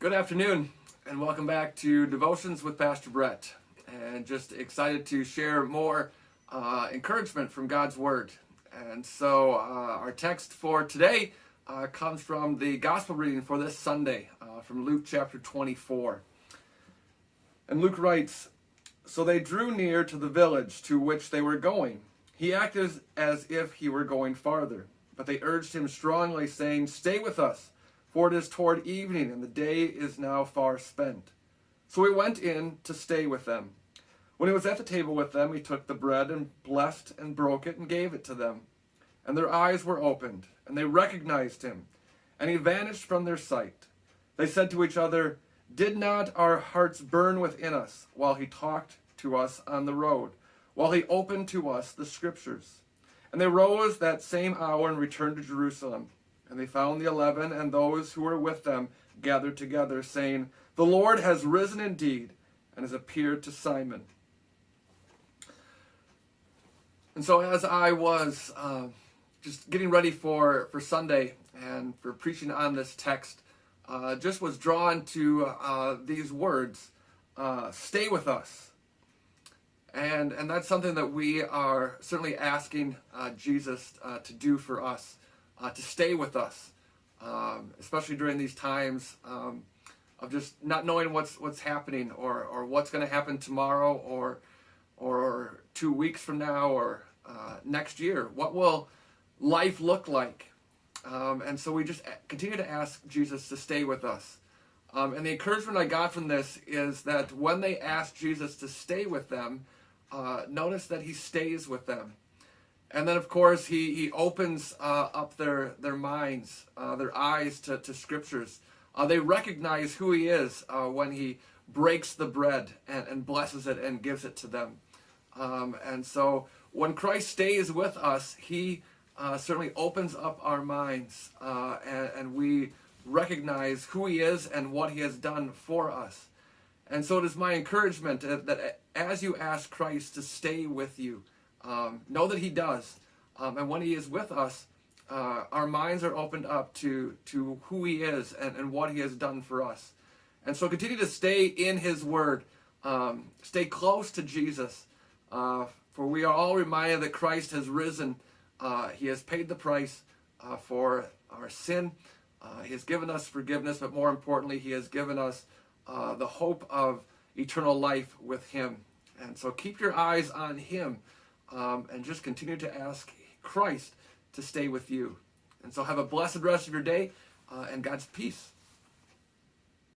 Good afternoon, and welcome back to Devotions with Pastor Brett. And just excited to share more encouragement from God's Word. And so our text for today comes from the Gospel reading for this Sunday, from Luke chapter 24. And Luke writes, "So they drew near to the village to which they were going. He acted as if he were going farther, but they urged him strongly, saying, 'Stay with us, for it is toward evening, and the day is now far spent.' So he went in to stay with them. When he was at the table with them, he took the bread and blessed and broke it and gave it to them. And their eyes were opened, and they recognized him, and he vanished from their sight. They said to each other, 'Did not our hearts burn within us while he talked to us on the road, while he opened to us the scriptures?' And they rose that same hour and returned to Jerusalem. And they found the 11 and those who were with them gathered together, saying, 'The Lord has risen indeed and has appeared to Simon.'" And so as I was just getting ready for Sunday and for preaching on this text, just was drawn to these words, "Stay with us." And that's something that we are certainly asking Jesus to do for us. To stay with us, especially during these times of just not knowing what's happening or what's going to happen tomorrow or 2 weeks from now or next year. What will life look like? And so we just continue to ask Jesus to stay with us. And the encouragement I got from this is that when they ask Jesus to stay with them, notice that he stays with them. And then, of course, he opens up their minds, their eyes to scriptures. They recognize who he is when he breaks the bread and blesses it and gives it to them. And so when Christ stays with us, he certainly opens up our minds and we recognize who he is and what he has done for us. And so it is my encouragement that as you ask Christ to stay with you, know that he does. And when he is with us, our minds are opened up to who he is and what he has done for us. And so continue to stay in his word. Stay close to Jesus. For we are all reminded that Christ has risen. He has paid the price for our sin. He has given us forgiveness, but more importantly, he has given us the hope of eternal life with him. And so keep your eyes on him. And just continue to ask Christ to stay with you. And so have a blessed rest of your day and God's peace.